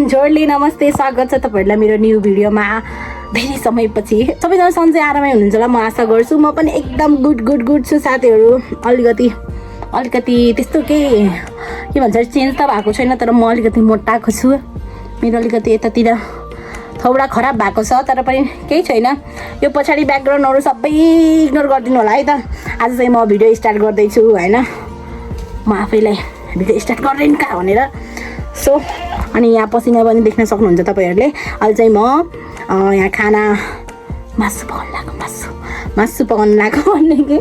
जोडले नमस्ते, स्वागत छ तपाईहरुलाई मेरो न्यू भिडियोमा। धेरै समयपछि सबैजना सन्चै आरामै हुनुहुन्छ होला म आशा गर्छु। म पनि एकदम गुड छु साथीहरु। अलिकति त्यस्तो के भन्छ चेन्ज त भएको छैन, तर म अलिकति मोटाएको छु। मेरो अलिकति यतातिर थोडा खराब भएको छ, तर पनि केही छैन। यो पछाडी ब्याकग्राउन्डहरु सबै इग्नोर गरिदिनु होला है त। आज चाहिँ म भिडियो स्टार्ट गर्दै छु हैन। म आफैलाई भिडियो स्टार्ट गर्दैन का भनेर। सो अनि यहाँ पसिना पनि देख्न सक्नुहुन्छ तपाईहरुले। अहिले चाहिँ म यहाँ खाना मासु पकाउन लाग्यो भन्ने कि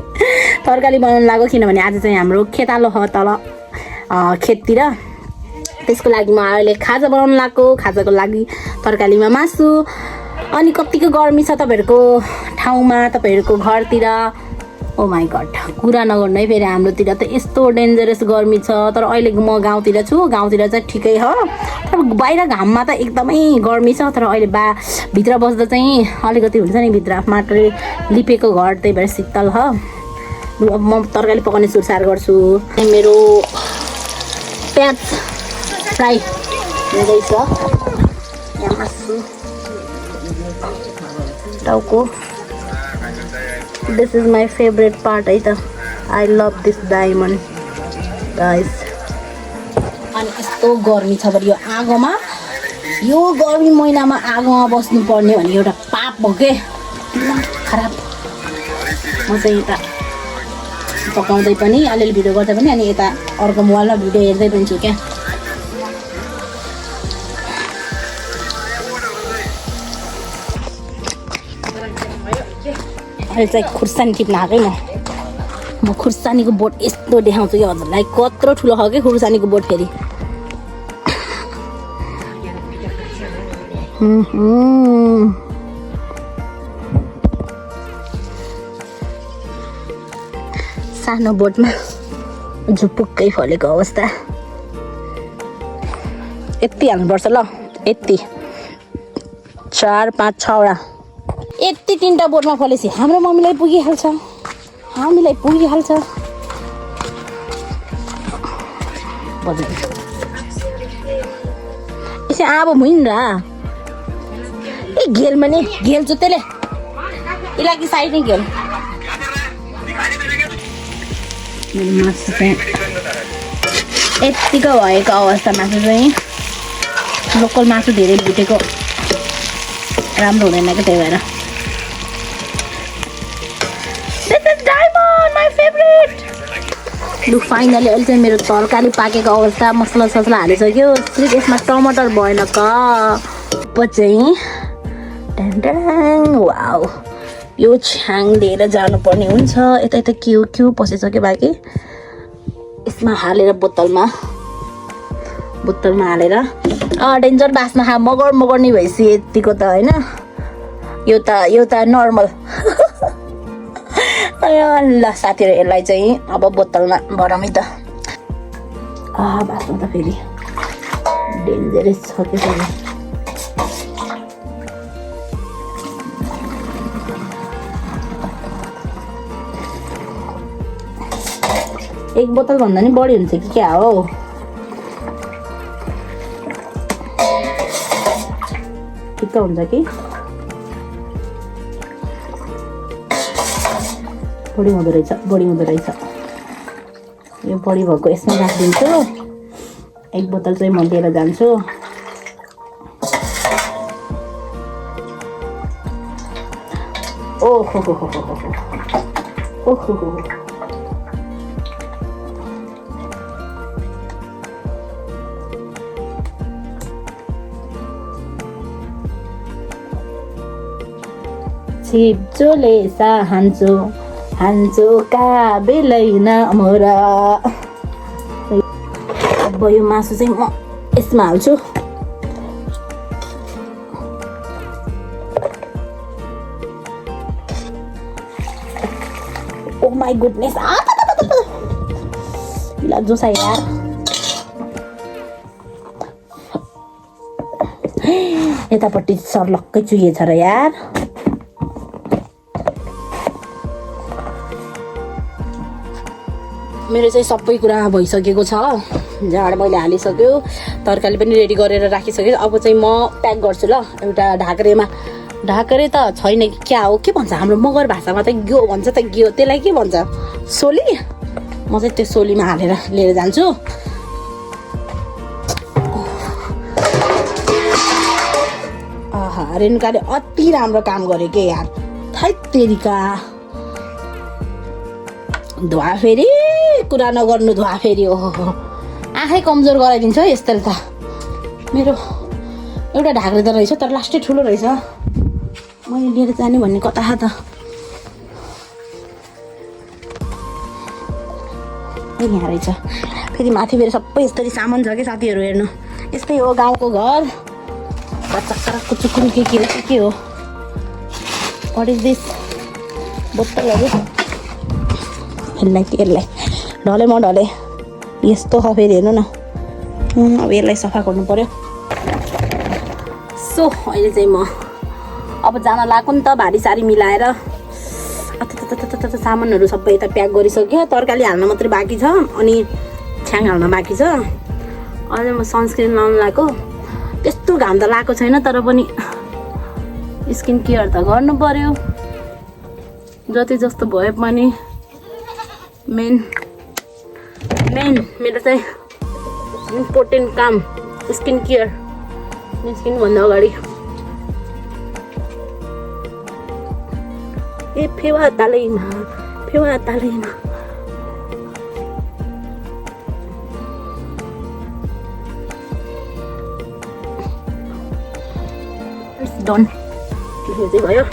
तरकारी बनाउन लाग्यो, किनभने आज चाहिँ हाम्रो खेतालो ह तल खेततिर। त्यसको लागि म अहिले खाजा बनाउन लाग्यो। खाजाको लागि तरकारीमा मासु। अनि कतिको गर्मी छ तपाईहरुको ठाउँमा, तपाईहरुको घरतिर। ओ माई गॉड, कुरा नगर्नु है। फेरि हाम्रोतिर त यस्तो डेन्जरस गर्मी छ। तर अहिले म गाउँतिर छु। गाउँतिर चाहिँ ठिकै हो, तर बाहिर घाममा त एकदमै गर्मी छ। तर अहिले भित्र बस्दा चाहिँ अलिकति हुन्छ नि, भित्र माटोले लिपेको घर, त्यही भएर शीतल हो। अब म तरकारी पकाउने सुरसार गर्छु। मेरो प्याज फ्राई हुँदैछ। यहाँ मासु टाउको। This is my favorite part है त। I love this diamond guys। अनि यस्तो गर्मी छ बरु यो आगोमा, यो गर्मी महिनामा आगोमा बस्नु पर्ने भने एउटा पाप हो के, खराब। म चाहिँ यता पकाउँदै पनि अलिअलि भिडियो गर्दै पनि, अनि यता अर्को मोबाइलमा भिडियो हेर्दै पनि छु क्या। अहिले चाहिँ खुर्सानी टिप्न आएकै म खुर्सानीको बोट यस्तो देखाउँछु कि हजुरलाई, कत्रो ठुलो हो कि खुर्सानीको बोट। फेरि सानो बोटमा झुपुक्कै फलेको अवस्था। यति हाल्नुपर्छ ल, यति 4, 5, 6वटा। यति 3टा बोटमा फलेपछि हाम्रो मम्मीलाई पुगिहाल्छ, हामीलाई पुगिहाल्छ। यसै अब मुइन र ए घेल मने घेल जुत्तेले इलाकी साइड नै घेल। मासु चाहिँ यतिको भएको अवस्था। मासु चाहिँ लोकल मासु धेरै भुटेको राम्रो हुँदैन कि, त्यही भएर। लु फाइनली अहिले चाहिँ मेरो तरकारी पाकेको अवस्था। मसला हालिसक्यो। सिर्फ यसमा टमाटर भएन चाहिँ वाउ, यो छ्याङ लिएर जानुपर्ने हुन्छ। यता के पसिसक्यो बाँकी। यसमा हालेर बोतलमा हालेर डेन्जर बास्ना खा मगर नि भइसक्यो यतिको त होइन। यो त नर्मल। ल साथीहरु, यसलाई चाहिँ अब बोतलमा भरौँ त। बास्ना त फेरि डेन्जरस छ कि फेरि। एक बोतल भन्दा नि बढी हुन्छ कि क्या हो। ठिक्क हुन्छ कि बढी हुँदो रहेछ। यो बढी भएको यसमा राखिदिन्छु। एक बोतल चाहिँ म लिएर जान्छु। ओहो छिप्चोले हान्चो काबेलैन मोरा। अब यो मासु चाहिँ म यसमा हाल्छु। ओ माई गुडनेस, जोसा यार। यतापट्टि सर्लक्कै चुहिएछ र यार। मेरो चाहिँ सबै कुरा भइसकेको छ। झाड मैले हालिसक्यो, तरकारी पनि रेडी गरेर राखिसक्यो। अब चाहिँ म प्याक गर्छु ल। एउटा ढाकरे त छैन कि क्या हो, के भन्छ हाम्रो मगर भाषामा त ग्यो भन्छ त, ग्यो त्यसलाई के भन्छ, सोली। म चाहिँ त्यो सोलीमा हालेर लिएर जान्छु। आहा, रेणुकाले अति राम्रो काम गर्यो के यार, थैतेरिका। धुवा फेरि कुरा नगर्नु, धुवा फेरि ओहो आँखै कमजोर गराइदिन्छ है यस्तोले त। मेरो एउटा ढाक्रे त रहेछ तर लास्टै ठुलो रहेछ, मैले लिएर जाने भन्ने कता त। यहाँ रहेछ फेरि माथि फेरि सबै यस्तरी सामान छ कि साथीहरू, हेर्नु यस्तै हो गाउँको घर। चक्करको चुकुन के हो, वाट इज दिस, बोतलहरू। यसलाई ढले म ढले यस्तो छ फेरि, हेर्नु न। अब यसलाई सफा गर्नु पर्यो। सो अहिले चाहिँ म अब जान लाग्यो नि त, भारी सारी मिलाएर सामानहरू सबै यता प्याक गरिसक्यो। तरकारी हाल्न मात्रै बाँकी छ, अनि छ्याङ हाल्न बाँकी छ। अहिले म सनस्क्रिन लाउनु लाग्यो। त्यस्तो घाम त लगाएको छैन, तर पनि स्किन केयर त गर्नु पर्यो। जति जस्तो भए पनि मेन मेरो चाहिँ इम्पोर्टेन्ट काम स्किन केयर, निस्किनुभन्दा अगाडि। ए फेवा तालैमा डन चाहिँ भयो।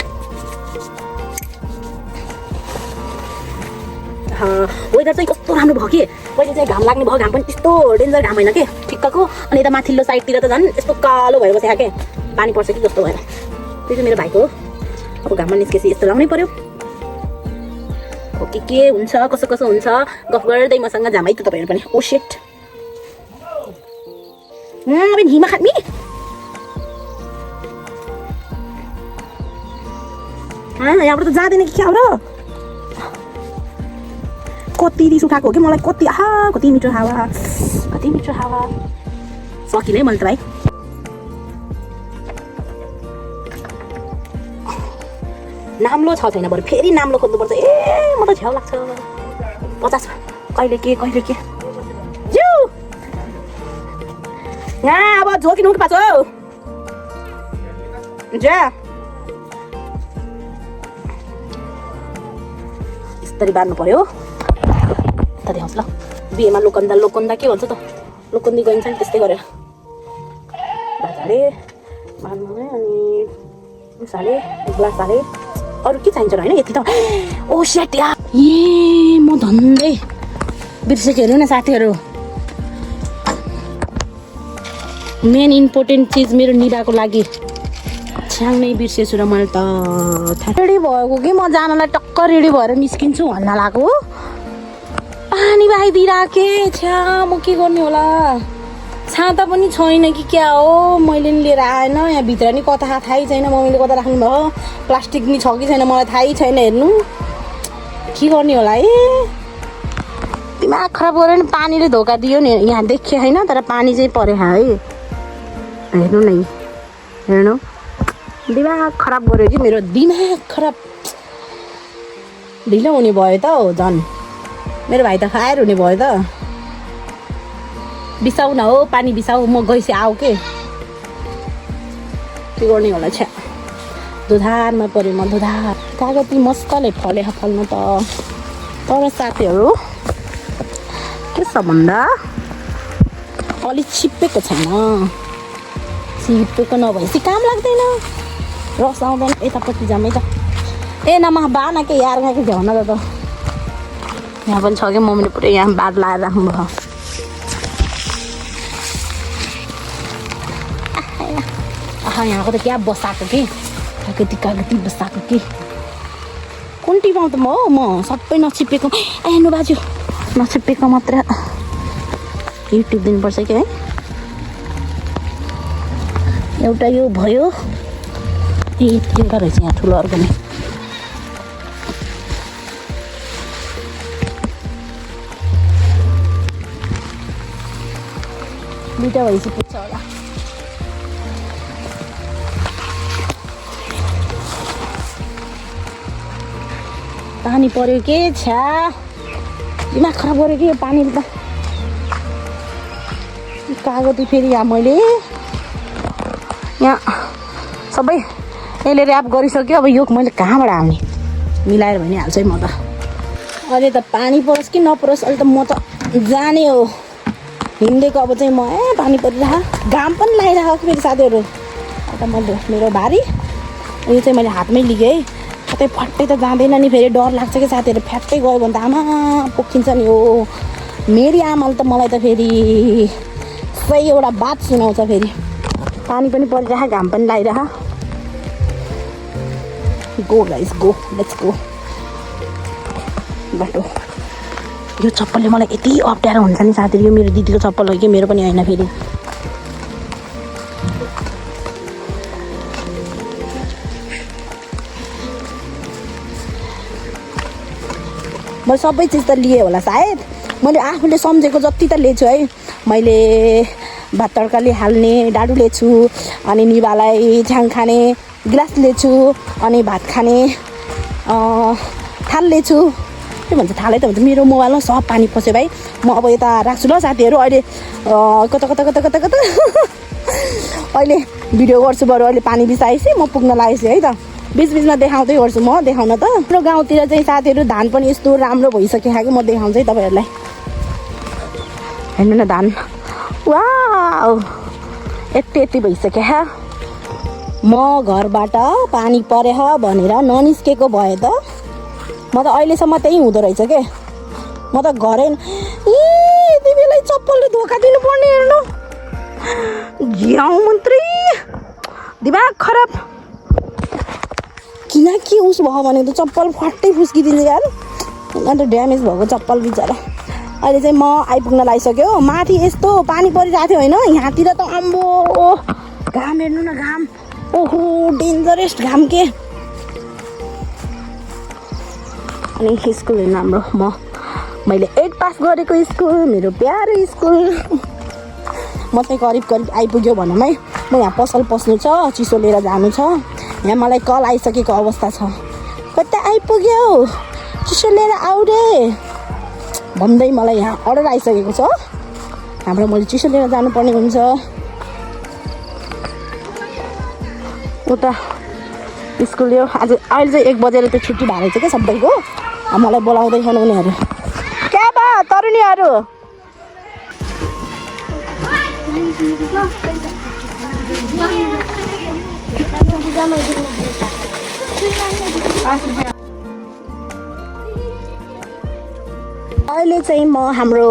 वेदर चाहिँ कस्तो राम्रो भयो कि, पहिले चाहिँ घाम लाग्ने भयो, घाम पनि त्यस्तो डेन्जर घाम होइन कि, ठिक्कको। अनि यता माथिल्लो साइडतिर त झन् यस्तो कालो भएर बसेको के, पानी पर्छ कि जस्तो भएर। त्यो चाहिँ मेरो भाइको हो। अब घाममा निस्केपछि यस्तो लाउनै पर्यो। ओके, के हुन्छ कसो हुन्छ गफ गर्दै मसँग जाम है त तपाईँहरू पनि। ओ सेट अब हिमा खामी यहाँबाट त जाँदैन कि क्या हो र। कति रिस उठाएको हो कि मलाई, कति मिठो हावा, सकिने मैले त भाइ। नाम्लो छ छैन बरु फेरि नाम्लो खोज्नुपर्छ। ए म त झ्याउ लाग्छ 50 कहिले के ज्यू यहाँ अब झोकिनु कि पाछो जा यसरी बार्नु पर्यो त। देखाउँछ ल बिहेमा लोकन्दा के भन्छ त, लोकन्दी गइन्छ नि त्यस्तै गरेर भाजाले बार्नु है। अनि उसाले एक ग्लास हाले, अरू के चाहिन्छ र होइन यति त। ओ सेट या ए म धन्दै बिर्सेको, हेर्नु न साथीहरू, मेन इम्पोर्टेन्ट चिज मेरो निराको लागि छ्याङ नै बिर्सेछु र मैले त। रेडी भएको कि म जानलाई टक्क रेडी भएर निस्किन्छु भन्न लाग्यो, पानी बाहिदिराखे छ्या म के गर्ने होला। छाता पनि छैन कि क्या हो, मैले नि लिएर आएन। यहाँ भित्र नि कता थाहै छैन, मम्मीले कता राख्नु भयो, प्लास्टिक नि छ कि छैन मलाई थाहै छैन। हेर्नु के गर्ने होला। दिमाग खराब गऱ्यो नि, पानीले धोका दियो नि। यहाँ देखियो होइन तर पानी चाहिँ पऱ्यो है, हेर्नु नै, हेर्नु दिमाग खराब गऱ्यो कि मेरो, दिमाग खराब ढिलो हुने भयो त हो झन्। मेरो भाइ त फायर हुने भयो त। बिसाउ न हो पानी बिसाउ, म गइसे आऊ के गर्ने होला। छ्या दुधारमा पऱ्यो म, दुधार कागती मस्कले फल्नु त। तर साथीहरू के छ भन्दा अलिक छिप्पेको छैन, छिप्पेको नभएपछि काम लाग्दैन, रस आउँदैन। यतापट्टि जाम है त। ए नमः बाना के यार के झ्याउन त। यहाँ पनि छ कि मम्मीले पुरै यहाँ बार लाएर राख्नुभयो। यहाँको त क्या बसाएको कि, कागती बसाएको कि। कुन टिपाउँ त म सबै नछिपेको। हेर्नु बाजु नछिपेको मात्र युट्युब दिनुपर्छ कि है। एउटा यो भयो, एउटा रहेछ यहाँ ठुलो अर्को नै। दुईटा भएपछि पुग्छ होला। पानी पर्यो के छ्या दिमाग खराब गर्यो कि यो पानीले त। कागती फेरि यहाँ मैले यहाँ सबै यसले ऱ्याप गरिसक्यो। अब यो मैले कहाँबाट हाल्ने मिलाएर भनिहाल्छु है म त। अहिले त पानी परोस् कि नपरोस् अहिले त म त जाने हो हिँडेको। अब चाहिँ म पानी परिरहेको घाम पनि लागिरहेको फेरि साथीहरू। अन्त मैले मेरो भारी यो चाहिँ मैले हातमै लिएँ है। कतै फट्टै त जाँदैन नि फेरि डर लाग्छ कि साथीहरू। फ्याट्टै गयो भने त आमा पोखिन्छ नि हो। मेरी आमाले त मलाई त फेरि सही एउटा बात सुनाउँछ फेरि। पानी पनि परिरहेको घाम पनि लागिरहेको। Go guys go let's go. बाटो यो चप्पलले मलाई यति अप्ठ्यारो हुन्छ नि साथीहरू। यो मेरो दिदीको चप्पल हो कि मेरो पनि होइन फेरि। मैले सबै चिज त लिएँ होला सायद। मैले आफूले सम्झेको जति त लिएछु है। मैले भात तड्काले हाल्ने डाडु लिएछु, अनि निभालाई छ्याङ खाने गिलास लिएछु, अनि भात खाने थाल लिएछु। के भन्छ थालै त भन्छ। मेरो मोबाइलमा सब पानी पस्यो भाइ। म अब यता राख्छु ल साथीहरू। अहिले कता कता कता कता कता अहिले भिडियो गर्छु बरु। अहिले पानी बिसाएपछि म पुग्न लागेछु है त। बिचबिचमा देखाउँदै गर्छु म देखाउन त। हाम्रो गाउँतिर चाहिँ साथीहरू धान पनि यस्तो राम्रो भइसक्यो कि म देखाउँछु है तपाईँहरूलाई। हेर्नु न धान वाउ यति यति भइसक्यो। म घरबाट पानी परे भनेर ननिस्केको भए त म त अहिलेसम्म त्यही हुँदो रहेछ के। म त घरै तिमीलाई चप्पलले धोका दिनुपर्ने हेर्नु। झ्याउ मन्त्री दिमाग खराब। किन के उस भयो भने त चप्पल फट्टै फुस्किदिन्छ यार। अन्त ड्यामेज भएको चप्पल बिचरा। अहिले चाहिँ म आइपुग्न लागिसक्यो। माथि यस्तो पानी परिरहेको थियो होइन। यहाँतिर त अम्बो घाम हेर्नु न घाम। ओहो डेन्जरस घाम के। अनि स्कुल हेर्नु हाम्रो मैले 8 पास गरेको स्कुल मेरो प्यारो स्कुल। म चाहिँ करिब करिब आइपुग्यो भनौँ है। म यहाँ पसल पस्नु छ, चिसो लिएर जानु छ। यहाँ मलाई कल आइसकेको अवस्था छ। कता आइपुग्यो चिसो लिएर आऊ रे भन्दै मलाई यहाँ अर्डर आइसकेको छ। हाम्रो मैले चिसो लिएर जानुपर्ने हुन्छ। उता स्कुल यो आज अहिले चाहिँ 1 बजेर त छुट्टी भएको छ क्या सबैको। मलाई बोलाउँदैछन् उनीहरू। क्या बा तरुनीहरू अहिले चाहिँ म हाम्रो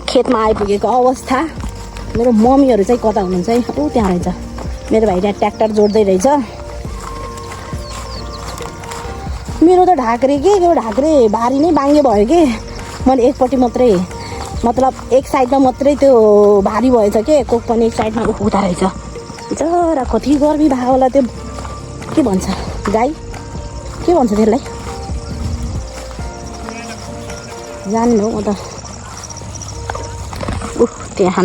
खेतमा आइपुगेको अवस्था। मेरो मम्मीहरू चाहिँ कता हुनुहुन्छ है। ऊ त्यहाँ रहेछ मेरो भाइ त्यहाँ ट्र्याक्टर जोड्दै रहेछ। मेरो त ढाक्रे के त्यो ढाक्रे भारी नै बाङ्गे भयो कि। मैले एकपट्टि मात्रै मतलब एक साइडमा मात्रै त्यो भारी भएछ के। कोक पनि एक साइडमा उता रहेछ। जरा कति गर्मी भयो होला त्यो के भन्छ गाई के भन्छ त्यसलाई जान्नु म त। त्यहाँ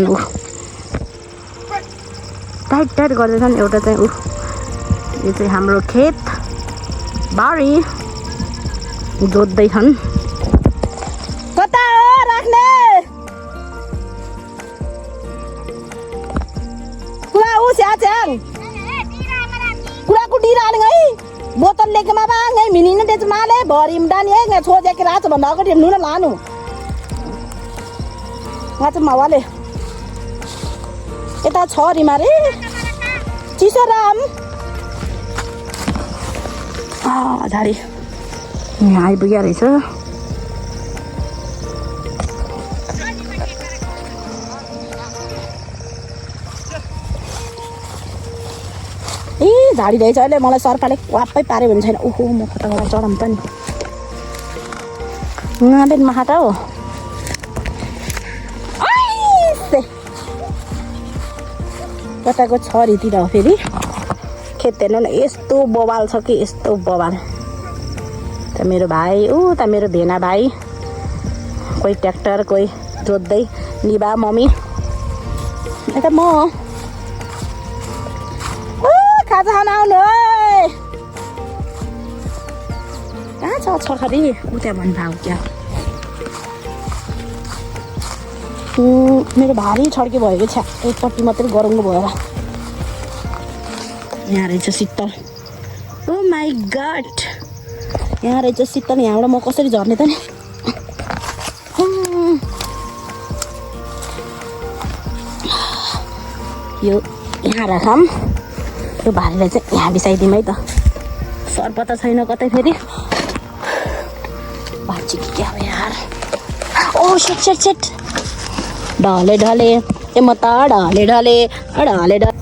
टाइट टाइट गर्दैछन् एउटा चाहिँ यो चाहिँ हाम्रो खेत बारी जोत्दैछन्। कता हो राख्ने कुरा ऊ स्याच्याङ कुराको डिराले है बोतल लेकेमा बाङै मिलिन त्यस माले भरिम डानी है छोजे के राछ भन्दा अगाडि नुन लानु माछ मावाले यता छ रिमा रे चिसो राम झाडी यहाँ आइपुग्यो रहेछ। झाडी रहेछ अहिले मलाई सर्फाले वाप्पै पार्यो भने छैन। ओहो म कताबाट चढाउँ त नि नाबेन माहाटा हो। कताको छ रीतिर हो फेरि खेत हेर्नु न यस्तो बवाल छ कि यस्तो बवाल। त मेरो भाइ त मेरो भेना भाइ कोही ट्र्याक्टर कोही जोत्दै निभा मम्मी यता म खाजा खान आउनु है कहाँ छ छखरी उ त्यहाँ भन्नुभयो क्या मेरो भारी छड्के भएको छ एकपट्टि मात्रै गरौँको भएर यहाँ रहेछ शीतल ओ माई गड यहाँ रहेछ शीतल यहाँबाट म कसरी झर्ने त नि यो यहाँ राखौँ यो भारीलाई चाहिँ यहाँ बिसाइदिउँ है त सर्प त छैन कतै फेरि भाँची कि क्या हो यार ओ सेट सेट सेट ढले ढले ए म त ढले ढले ढले ढले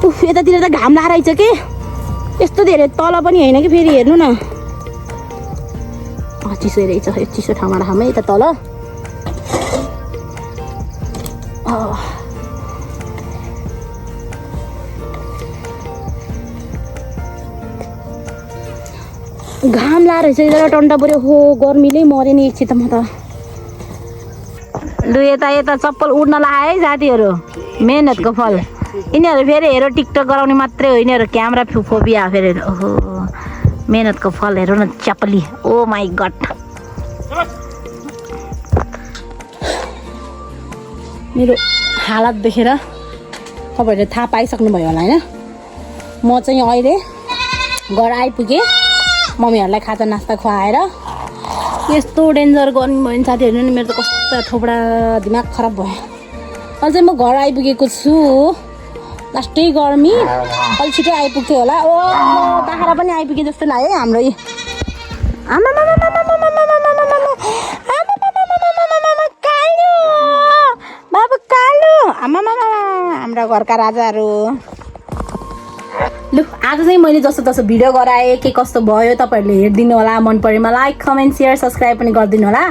उफ यतातिर त घाम लागेको रहेछ कि यस्तो धेरै तल पनि होइन कि फेरि हेर्नु न चिसो रहेछ यो चिसो ठाउँमा राखौँ है यता तल घाम लाएर चाहिँ टन्टा पऱ्यो हो गर्मीले मऱ्यो नि एकछिन त म त लु यता यता चप्पल उड्न लगाए है साथीहरू मेहनतको फल यिनीहरू फेरि हेरो टिकटक गराउने मात्रै हो यिनीहरू क्यामेरा फोबिया फेरि ओहो मेहनतको फल हेरौँ न चप्पली ओ माई गड मेरो हालत देखेर तपाईँहरूले थाहा पाइसक्नुभयो होला होइन म चाहिँ अहिले घर आइपुगेँ मम्मीहरूलाई खाजा नास्ता खुवाएर यस्तो डेन्जर गर्नु भयो नि साथीहरू नि मेरो त कस्तो थोपडा दिमाग खराब भयो अझै म घर आइपुगेको छु लास्टै गर्मी अलि छिटो आइपुग्थ्यो होला ओ बाख्रा पनि आइपुगे जस्तो लाग्यो है हाम्रो बाबु कालु हाम्रा घरका राजाहरू लु आज चाहिँ मैले जस्तो तस्तो भिडियो गराएँ के कस्तो भयो तपाईँहरूले हेरिदिनु होला मन परेमा लाइक कमेन्ट सेयर सब्सक्राइब पनि गरिदिनु होला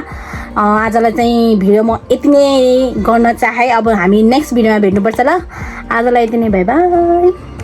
आजलाई चाहिँ भिडियो म यति नै गर्न चाहे अब हामी नेक्स्ट भिडियोमा भेट्नुपर्छ ल आजलाई यति नै बाई बाई